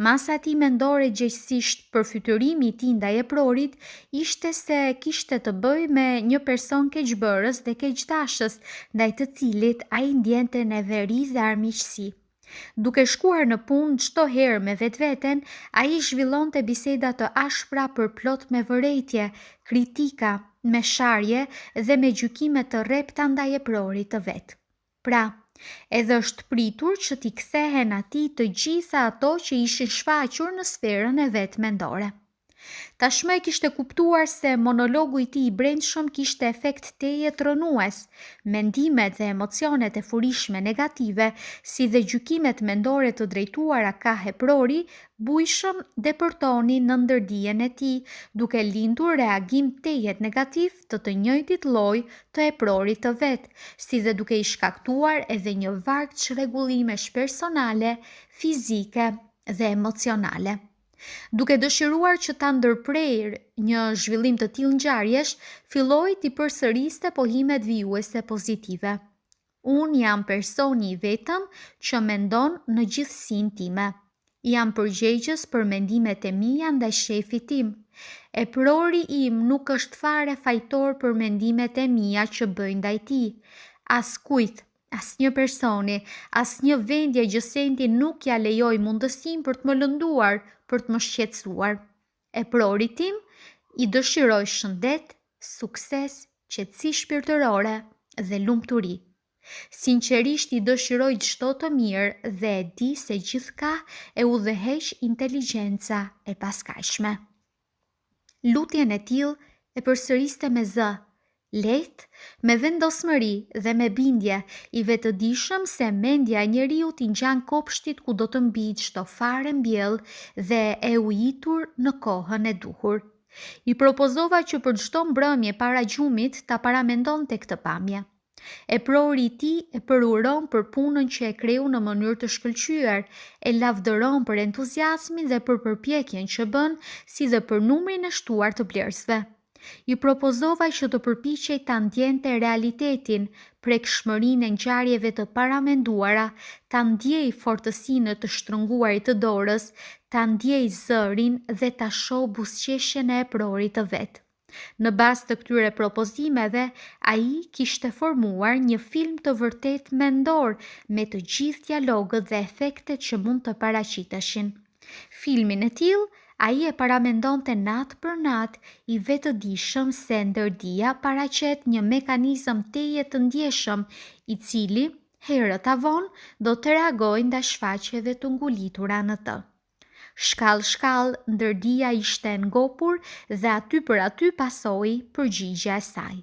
Masa e tij mendore gjithsesisht për fytyrimi i tij ndaj eprorit ishte se kishte të bëjë me një person keqbërës dhe keqdashës, ndaj të cilit ai ndjente neveri dhe armiqësi. Duke shkuar në punë çdo herë me vetveten, ai zhvillonte biseda të ashpra përplot me vërejtje, kritika, me sharje dhe me gjykime të rrepta ndaj eprorit të vet. Pra, edhe është pritur që t'i kthehen atij të gjitha ato që ishin shfaqur në sferën e vet mendore. Tashmë e kishte kuptuar se monologu i tij i brendshëm kishte efekt teje trënues. Mendimet dhe emocionet e furishme negative, si dhe gjykimet mendore të drejtuara ka eprori, bujshëm depërtonin në ndërdijen e tij, duke lindur reagim tejet negativ të njëjtit lloj të eprorit të vet, si dhe duke i shkaktuar edhe një varg çrregullimesh personale, fizike dhe emocionale. Duke dëshiruar që ta ndërprerë një zhvillim të tillë ngjarjesh, filloi t'i përsëriste pohimet vijuese pozitive. Unë jam personi i vetëm që mendon në gjithësinë time. Jam përgjegjës për mendimet e mia ndaj shefit tim. Eprori im nuk është fare fajtor për mendimet e mia që bëj ndaj tij. Askujt, asnjë personi, asnjë vendi e gjësenti nuk ja lejoj mundësinë për të më lënduar, për të më shqetësuar. Eprori tim i dëshiroj shëndet, sukses, qetësi shpirtërore dhe lumturi. Sinqerisht i dëshiroj çdo të mirë dhe e di se gjithka e udhëheq inteligjenca e paskajshme. Lutjen e tillë e përsëriste me zë, lehtë, me vendosmëri dhe me bindje, i vetëdijshëm se mendja e njeriut i ngjan kopshtit ku do të mbijë çdo fare mbjellë dhe e ujitur në kohën e duhur. I propozova që për çdo mbrëmje para gjumit ta paramendonte këtë pamje. Eprori i tij e përuron për punën që e kreu në mënyrë të shkëlqyer, e lavdëron për entuziazmin dhe për përpjekjen që bën, si dhe për numrin e shtuar të blerësve. I propozova që të përpiqej ta ndjente realitetin, prekshmërinë e ngjarjeve të paramenduara, ta ndjej fortësinë të shtrënguarit të dorës, ta ndjej zërin dhe ta shoh buzëqeshjen e eprorit të vet. Në bazë të këtyre propozimeve, ai kishte formuar një film të vërtet mendor me të gjithë dialogët dhe efektet që mund të paraqiteshin. Filmin e tillë ai e paramendonte natë për natë, i vetëdijshëm se ndërdia paraqet një mekanizëm teje të ndjeshëm, i cili herët avon do të reagojë ndaj shfaqjeve të ngulitura në të. Shkallë, ndërdia ishte ngopur dhe aty për aty pasoi përgjigja e saj.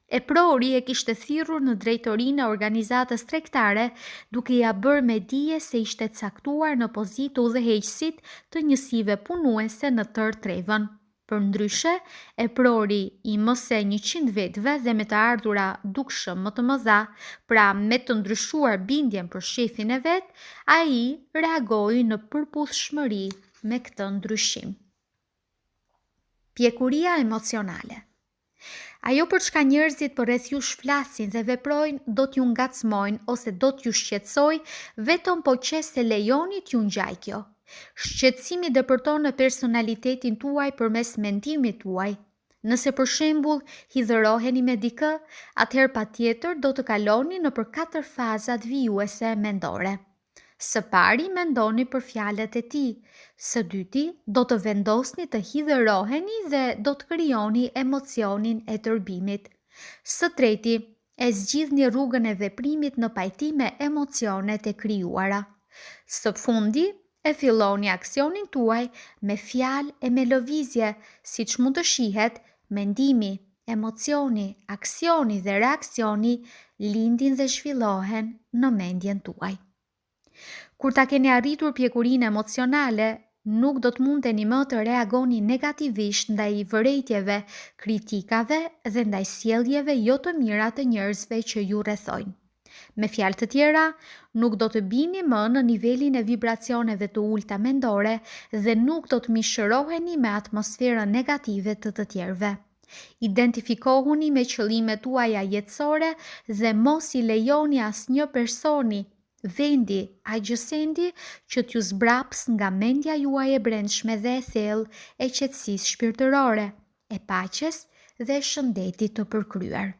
E prori e kishte thirrur në drejtorinë e organizatës tregtare, duke ia bërë me dije se ishte caktuar në pozitë udhëheqësit të njësive punuese në tërë Trevën. Përndryshe, e prori i më se 100 vetëve dhe me të ardhura dukshëm më të mëdha, pra me të ndryshuar bindjen për shefin e vet, ai reagoi në përputhshmëri me këtë ndryshim. Pjekuria emocionale. Ajo për çka njerëzit përreth jush flasin dhe veprojnë do t'ju ngacmojnë ose do t'ju shqetësoj, vetëm po që se lejoni t'ju ngjaj kjo. Shqetësimi depërton në personalitetin tuaj përmes mendimit tuaj. Nëse për shembull hidhëroheni me dikë, atëherë patjetër do të kaloni nëpër 4 fazat vijuese mendore. Së pari mendoni për fjalët e tij, së dyti do të vendosni të hidhëroheni dhe do të krijoni emocionin e tërbimit. Së treti, e zgjidhni rrugën e veprimit në pajtim me emocionet e krijuara. Së fundi, e filloni aksionin tuaj me fjalë e me lëvizje, siç mund të shihet, mendimi, emocioni, aksioni dhe reaksioni lindin dhe zhvillohen në mendjen tuaj. Kur ta keni arritur pjekurinë emocionale, nuk do të mundeni më të reagoni negativisht ndaj vërejtjeve, kritikave dhe ndaj sjelljeve jo të mira të njerëzve që ju rrethojnë. Me fjalë të tjera, nuk do të bini më në nivelin e vibracioneve të ulta mendore dhe nuk do të mishëroheni me atmosferën negative të tjerëve. Identifikohuni me qëllimet tuaja jetësore dhe mos i lejoni asnjë personi, vendi, gjësendi që t'ju zbraps nga mendja juaj e brendshme dhe e thellë e qetësisë shpirtërore, e paqes dhe shëndetit të përkryer.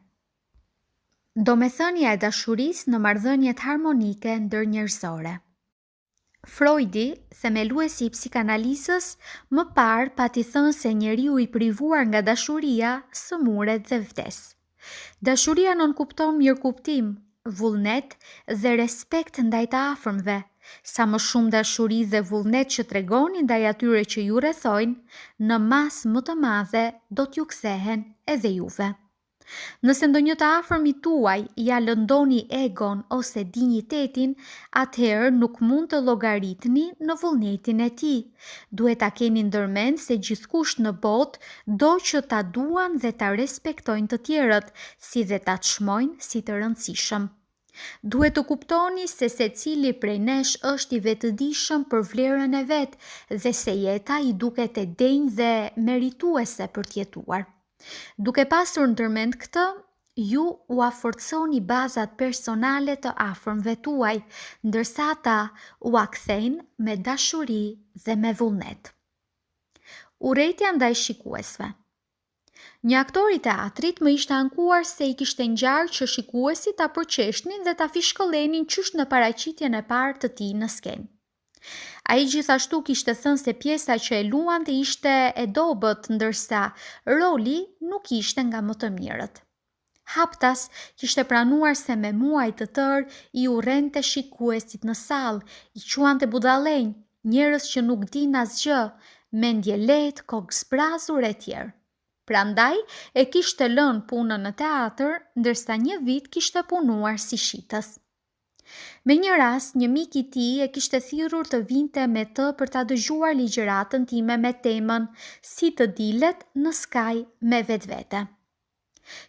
Domethënia e dashurisë në marrëdhëniet harmonike ndërnjerëzore. Freudi, themeluesi i psikanalizës, më parë pati thënë se njeriu i privuar nga dashuria sëmuret dhe vdes. Dashuria nënkupton mirëkuptim, vullnet dhe respekt ndaj të afërmve. Sa më shumë dashuri dhe vullnet që tregoni ndaj atyre që ju rrethojnë, në masë më të madhe do t'ju kthehen edhe juve. Nëse ndonjë të afërmit tuaj ja lëndoni egon ose dinjitetin, atëherë nuk mund të llogaritni në vullnetin e tij. Duhet ta keni ndërmend se gjithkusht në botë do që ta duan dhe ta respektojnë të tjerët, si dhe ta çmojnë si të rëndësishëm. Duhet të kuptoni se secili prej nesh është i vetëdijshëm për vlerën e vet dhe se jeta i duket e denjë dhe merituese për t'jetuar. Duke pasur ndërmend këtë, ju u aforconi bazat personale të afërmve tuaj, ndërsa ata u akthejnë me dashuri dhe me vullnet. Urrejtja ndaj shikuesve. Një aktor i teatrit më ishte ankuar se i kishte ngjarë që shikuesit ta përqeshnin dhe ta fishkëllenin qysh në paraqitjen e parë të tij në skenë. Ai gjithashtu kishte thënë se pjesa që e luante ishte e dobët, ndërsa roli nuk ishte nga më të mirët. Haptas kishte pranuar se me muaj të tërë i urrente shikuesit në sallë, i quante budallënj, njerëz që nuk din asgjë, mendje lehtë, kokë zbrazur e tjerë. Prandaj e kishte lënë punën në teatr, ndërsa një vit kishte punuar si shitës. Me një rast, një mik i tij e kishte thirrur të vinte me të për ta dëgjuar ligjëratën time me temën Si të dilet në skaj me vetvete.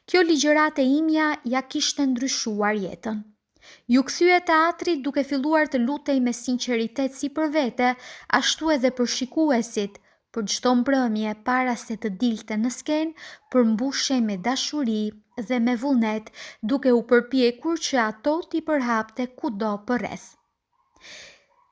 Kjo ligjëratë e imja ja kishte ndryshuar jetën. Ju kthye teatrit duke filluar të lutej me sinqeritet si për vete, ashtu edhe për shikuesit, për çdo mbrëmje para se të dilte në skenë, përmbushej me dashuri dhe me vullnet, duke u përpjekur që ato t'i përhapte kudo përreth.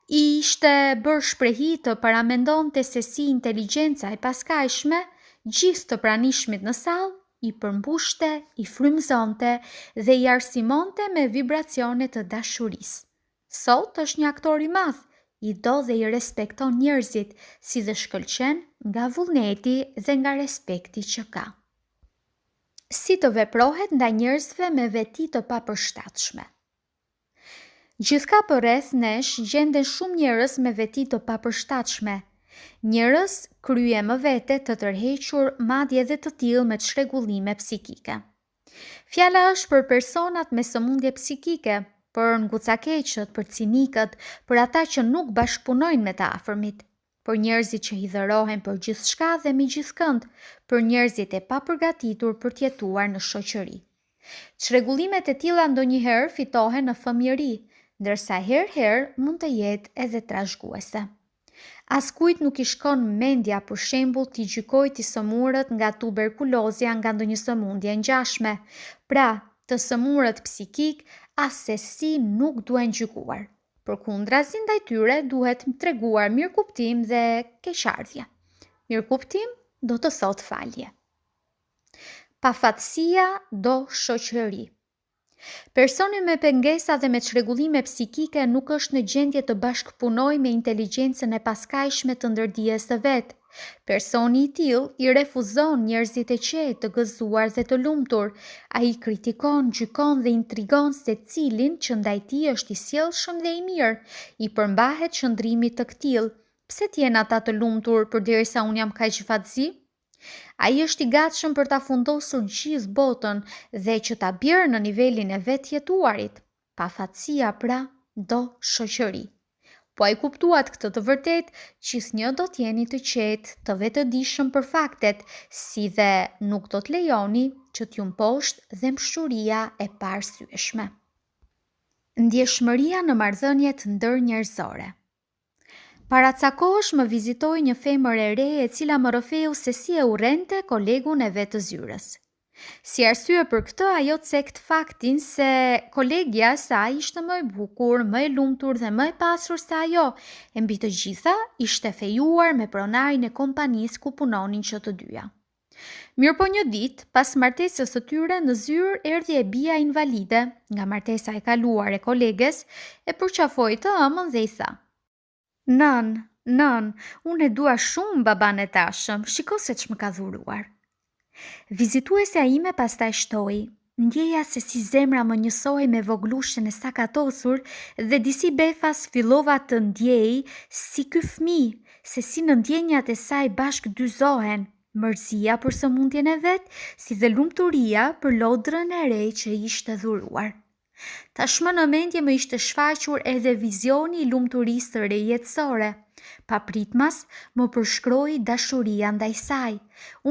I ishte bërë shprehi të paramendonte se si inteligjenca e paskajshme gjithë të pranishmit në sallë i përmbushte, i frymëzonte dhe i arsimonte me vibracione të dashurisë. Sot është një aktor i madh, i do dhe i respekton njerëzit, si dhe shkëlqen nga vullneti dhe nga respekti që ka. Si të veprohet ndaj njerëzve me veti të papërshtatshme. Gjithka përreth nesh gjenden shumë njerëz me veti të papërshtatshme. Njerëz krye më vete të tërhequr, madje edhe të tillë me çrregullime psikike. Fjala është për personat me sëmundje psikike, për ngucakeqët, për cinikët, për ata që nuk bashkëpunojnë me të afërmit, për njerëzit që hidhërohen për gjithçka dhe me gjithkënd, për njerëzit e papërgatitur për të jetuar në shoqëri. Çrregullimet e tilla ndonjëherë fitohen në fëmijëri, ndërsa herë mund të jetë edhe trashëguese. Askujt nuk i shkon mendja për shembull t'i gjykojë të sëmurët nga tuberkulozja nga ndonjë sëmundje ngjashme. Pra, të sëmurët psikik asesi nuk duhen gjykuar. Përkundrazi ndaj tyre duhet treguar mirëkuptim dhe keqardhje. Mirëkuptim do të thotë falje. Pafatësia do shoqëri. Personi me pengesa dhe me çrregullime psikike nuk është në gjendje të bashkëpunojë me inteligjencën e paskajshme të ndërdijes së vet. Personi i tillë i refuzon njerëzit e qetë, të gëzuar dhe të lumtur. Ai kritikon, gjykon dhe intrigon secilin që ndaj tij është i sjellshëm dhe i mirë, i përmbahet qëndrimit të këtill. Pse t'jen ata të lumtur përderisa unë jam kaq i fatëzi? Ai është i gatshëm për ta fundosur gjithë botën dhe që ta bjerë në nivelin e vet jetuarit. Pafatësia pra do shoqëri. Po ai kuptuat këtë të vërtet, gjithnjë do t'jeni të qetë, të vetëdijshëm për faktet, si dhe nuk do të lejoni që t'ju mposhtë dhe mshuria e paarsyeshme. Ndjeshmëria në marrëdhëniet ndërnjerëzore. Para ca kohësh më vizitoi një femër e re e cila më rrëfeu se si e urrente kolegun e vet të zyrës. Si arsye për këtë, ajo cektë faktin se kolegja e saj ishte më i bukur, më i lumtur dhe më i pasur se ajo, e mbi të gjitha ishte fejuar me pronarin e kompanisë ku punonin që të dyja. Mirëpo një ditë, pas martesës së tyre në zyrë erdhi e bia invalide, nga martesa e kaluar e koleges, e përqafoi të ëmën dhe i tha: Nën, unë e dua shumë baban e tashëm, shiko se ç'më ka dhuruar. Vizituesja ime pastaj shtoi: ndjeja se si zemra më njësoi me voglushën e sakatosur dhe disi befas fillova të ndjej si ky fëmijë, se si në ndjenjat e saj bashk dyzohen, mërzia për sëmundjen e vet, si dhe lumturia për lodrën e re që ishte dhuruar. Tashmë në mendje më ishte shfaqur edhe vizioni i lumturisë së re jetësore. Papritmas më përshkroi dashuria ndaj saj.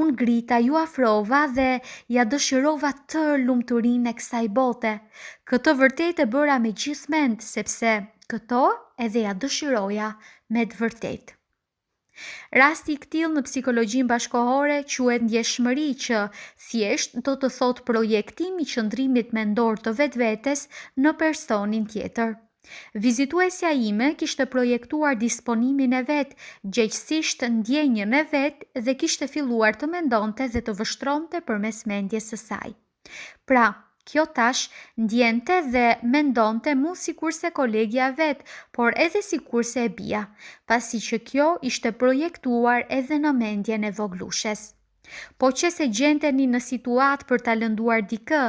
Unë grita, ju afrova dhe ja dëshirova tërë lumturinë e kësaj bote. Këtë vërtet e bëra me gjithë mend, sepse këto edhe ja dëshiroja me të vërtetë. Rasti i këtill në psikologjinë bashkohore quhet ndjeshmëri, që thjesht do të thotë projektim i qëndrimit mendor të vetvetes në personin tjetër. Vizituesja ime kishte projektuar disponimin e vet, gjegjësisht ndjenjën e vet dhe kishte filluar të mendonte dhe të vështronte përmes mendjes së saj. Pra, kjo tash ndjente dhe mendonte mu sikurse kolegja vet, por edhe sikurse e bia, pasi që kjo ishte projektuar edhe në mendjen e voglushes. Po që se gjenteni në situatë për ta lënduar dikë,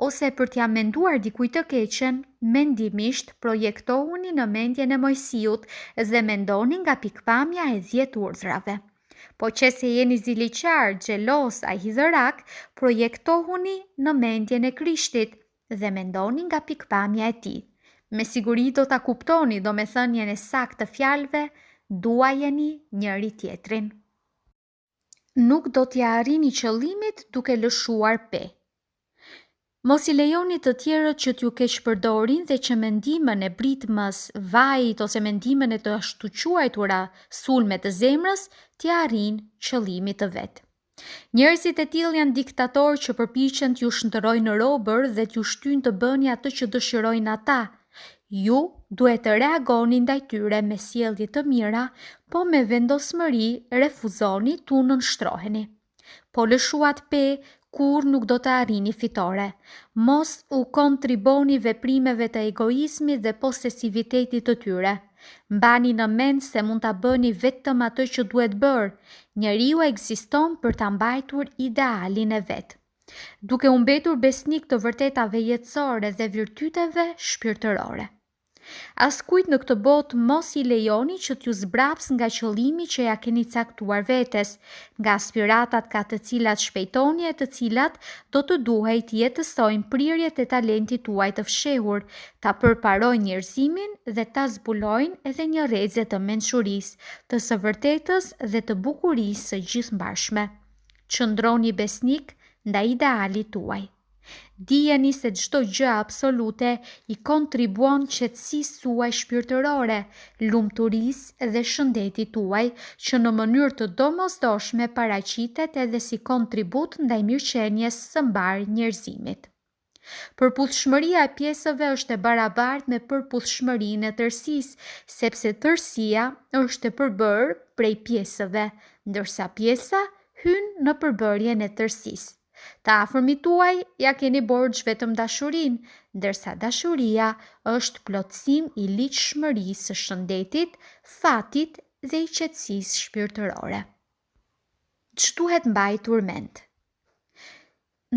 ose për t'ja menduar dikujt të keqen, mendimisht projektohuni në mendjen e Mojsiut dhe mendoni nga pikpamja e 10 urdhrave. Po që se jeni ziliqar, xhelos, a hidhërak, projektohuni në mendjen e Krishtit dhe mendoni nga pikpamja e tij. Me siguri do ta kuptoni domethënien e saktë të fjalëve, duajeni njëri tjetrin. Nuk do t'ja arrini qëllimit duke lëshuar pe. Mos i lejoni të tjerët që t'ju keqpërdorin dhe që mendimin e britmës, vajit ose mendimin e të ashtuquajtura sulme të zemrës t'ja arrin qëllimit të vet. Njerëzit e tillë janë diktatorë që përpiqen t'ju shndërrojnë në robër dhe t'ju shtyjnë të bëni atë që dëshirojnë ata. Ju duhet të reagoni ndaj tyre me sjellje të mira, po me vendosmëri refuzoni t'u nënshtroheni. Po lëshuat pe, kur nuk do të arrini fitore. Mos u kontriboni veprimeve të egoizmit dhe posesivitetit të tyre. Mbani në mend se mund ta bëni vetëm atë që duhet bërë. Njeriu ekziston për ta mbajtur idealin e vet. Duke u mbetur besnik të vërtetave jetësore dhe virtyteve shpirtërore. Askujt në këtë botë mos i lejoni që t'ju zbraps nga qëllimi që ja keni caktuar vetes, nga aspiratat ka të cilat shpejtoni e të cilat do të duhej të jetësojnë prirjet e talentit tuaj të fshehur, ta përparojnë njerëzimin dhe ta zbulojnë edhe një rrezë të mençurisë, të së vërtetës dhe të bukurisë së gjithëmbarshme. Qëndroni besnik ndaj idealit tuaj. Dijeni se çdo gjë absolute i kontribuon qetësisë tuaj shpirtërore, lumturisë dhe shëndetit tuaj, që në mënyrë të domosdoshme paraqitet edhe si kontribut ndaj mirëqenies së mbar njerëzimit. Përputhshmëria e pjesëve është e barabartë me përputhshmërinë e tërësisë, sepse tërësia është e përbërë prej pjesëve, ndërsa pjesa hyn në përbërjen e tërësisë. Të afërmit tuaj ja keni borxh vetëm dashurinë, ndërsa dashuria është plotësim i ligjshmërisë së shëndetit, fatit dhe i qetësisë shpirtërore. Ç'duhet mbajtur mend?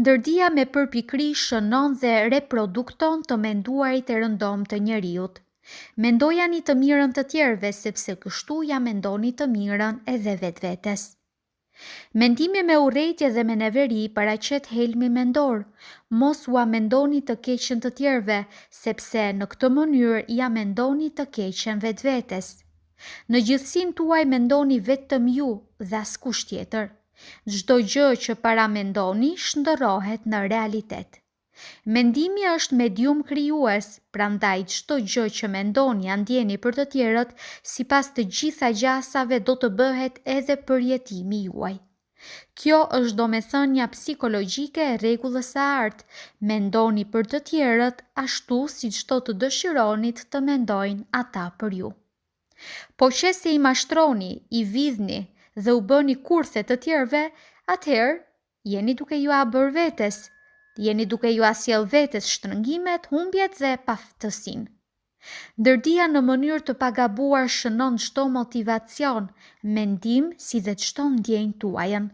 Ndërdia me përpikri shënon dhe reprodukton të menduarit e rëndom të njeriut. Mendojani të mirën të tjerëve, sepse kështu ja mendoni të mirën edhe vetvetes. Mendimi me urrejtje dhe me neveri paraqet helmi mendor. Mos ua mendoni të keqen të tjerëve, sepse në këtë mënyrë ja mendoni të keqen vetvetes. Në gjithësinë tuaj mendoni vetëm ju dhe askush tjetër. Çdo gjë që paramendoni shndërrohet në realitet. Mendimi është medium krijues, prandaj çdo gjë që mendoni ja ndjeni për të tjerët, sipas të gjitha gjasave do të bëhet edhe përjetimi juaj. Kjo është domethënia psikologjike e rregullës së artë. Mendoni për të tjerët ashtu siç do të dëshironit të mendojnë ata për ju. Po qëse i mashtroni, i vidhni dhe u bëni kurthe të tjerëve, atëherë jeni duke ju bërë vetes. Jeni duke ju asjell vetes shtrëngimet, humbjet dhe paftësinë. Ndërdia në mënyrë të pagabuar shënon çdo motivacion, mendim si dhe çdo ndjenjë tuajën.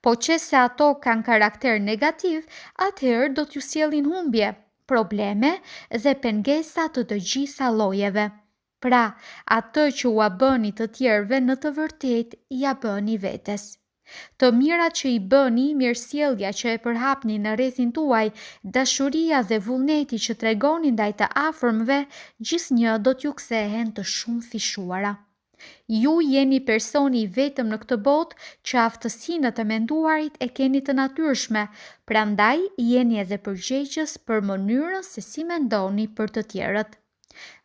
Po qëse ato kanë karakter negativ, atëherë do t'ju sjellin humbje, probleme dhe pengesa të gjitha llojeve. Pra, atë që ua bëni të tjerëve në të vërtetë ja bëni vetes. Të mirat që i bëni, mirësjellja që e përhapni në rrethin tuaj, dashuria dhe vullneti që tregoni ndaj të afërmve, gjithnjë do t'ju kthehen të shumë fishuara. Ju jeni personi i vetëm në këtë botë që aftësinë të menduarit e keni të natyrshme, prandaj jeni edhe përgjegjës për mënyrën se si mendoni për të tjerët.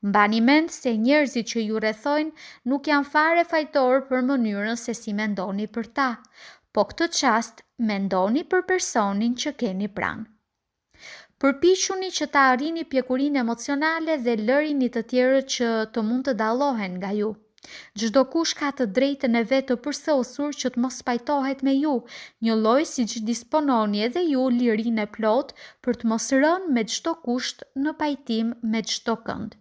Mbani mend se njerëzit që ju rrethojnë nuk janë fare fajtor për mënyrën se si mendoni për ta, po këtë çast mendoni për personin që keni pranë. Përpiquni që ta arrini pjekurinë emocionale dhe lërini të tjerët që të mund të dallohen nga ju. Çdo kush ka të drejtën e vet të përsosur që të mos pajtohet me ju, njëlloj siç dispononi edhe ju lirinë e plot për të mos rënë me çdo kusht në pajtim me çdo kënd.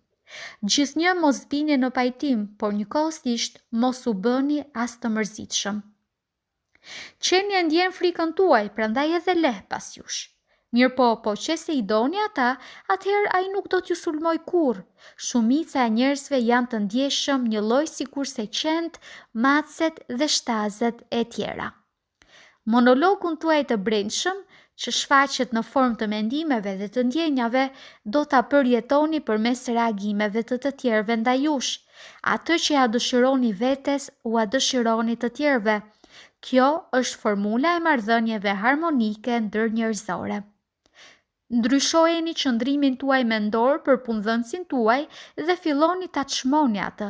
Gjithnjë mos bini në pajtim, por njëkohësisht mos u bëni as të mërzitshëm. Qeni e ndjen frikën tuaj, prandaj edhe leh pas jush. Mirë po qëse i doni ata, atëherë ai nuk do t'ju sulmoj kurrë. Shumica e njerëzve janë të ndjeshëm njëlloj sikurse qentë, macet dhe shtazet e tjera. Monologun tuaj të brendshëm, që shfaqet në formë të mendimeve dhe të ndjenjave, do ta përjetoni përmes reagimeve të tjerëve ndaj jush. Atë që ja dëshironi vetes, ua dëshironi të tjerëve. Kjo është formula e marrëdhënieve harmonike ndërnjerëzore. Ndryshojeni qëndrimin tuaj mendor për punëdhënësin tuaj dhe filloni ta çmoni atë.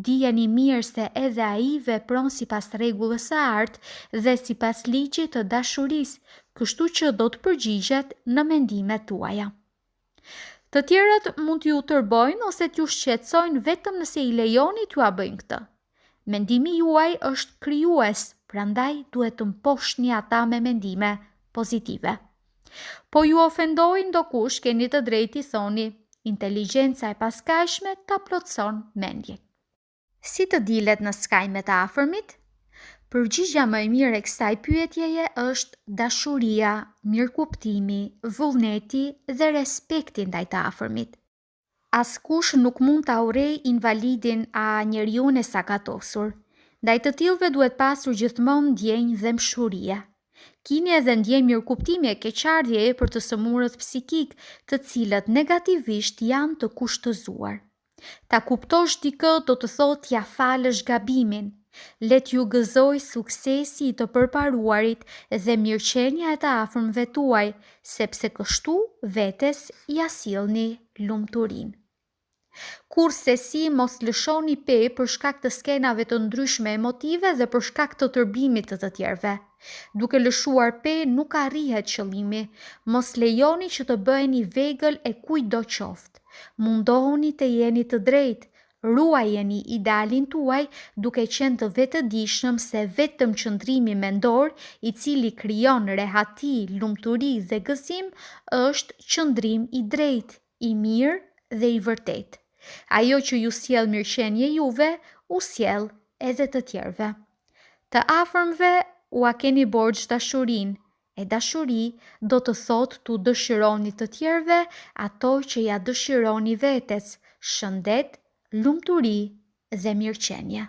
Dijeni mirë se edhe ai vepron sipas rregullës së artë dhe sipas ligjit të dashurisë, kështu që do të përgjigjet në mendimet tuaja. Të tjerët mund t'ju tërbojnë ose t'ju shqetësojnë vetëm nëse i lejoni t'ju a bëjnë këtë. Mendimi juaj është krijues, prandaj duhet të mposhtni ata me mendime pozitive. Po ju ofendojnë ndokush, keni të drejtë i thoni, inteligjenca e paskajshme ta plotson mendjen. Si të dilet në skaj me të afërmit? Përgjigja më e mirë e kësaj pyetjeje është dashuria, mirëkuptimi, vullneti dhe respekti ndaj të afërmit. Askush nuk mund ta urrejë invalidin a njeriun e sakatosur. Ndaj të tillëve duhet pasur gjithmonë ndjenjë dhe mshurie. Kini edhe ndjenjë mirëkuptimi e keqardhjeje për të sëmurët psikik, të cilët negativisht janë të kushtëzuar. Ta kuptosh dikë do të thotë t'ja falësh gabimin. Let ju gëzoj suksesi i të përparuarit dhe mirëqenia e të afërmve tuaj, sepse kështu vetes ja sillni lumturinë. Kurse si mos lëshoni pe për shkak të skenave të ndryshme emotive dhe për shkak të tërbimit të tjerëve. Duke lëshuar pe nuk arrihet qëllimi, mos lejoni që të bëheni vegël e kujtdo qoftë. Mundohuni të jeni të drejtë, ruajeni idealin tuaj duke qenë të vetëdijshëm se vetëm qëndrimi mendor, i cili krijon rehati, lumturi dhe gëzim, është qëndrim i drejtë, i mirë dhe i vërtetë. Ajo që ju sjell mirëqenie juve, u sjell edhe të tjerëve. Të afërmve ua keni borxh dashurinë, e dashuri do të thotë t'u dëshironi të tjerëve ato që ja dëshironi vetes, shëndet, lumturi dhe mirëqenie.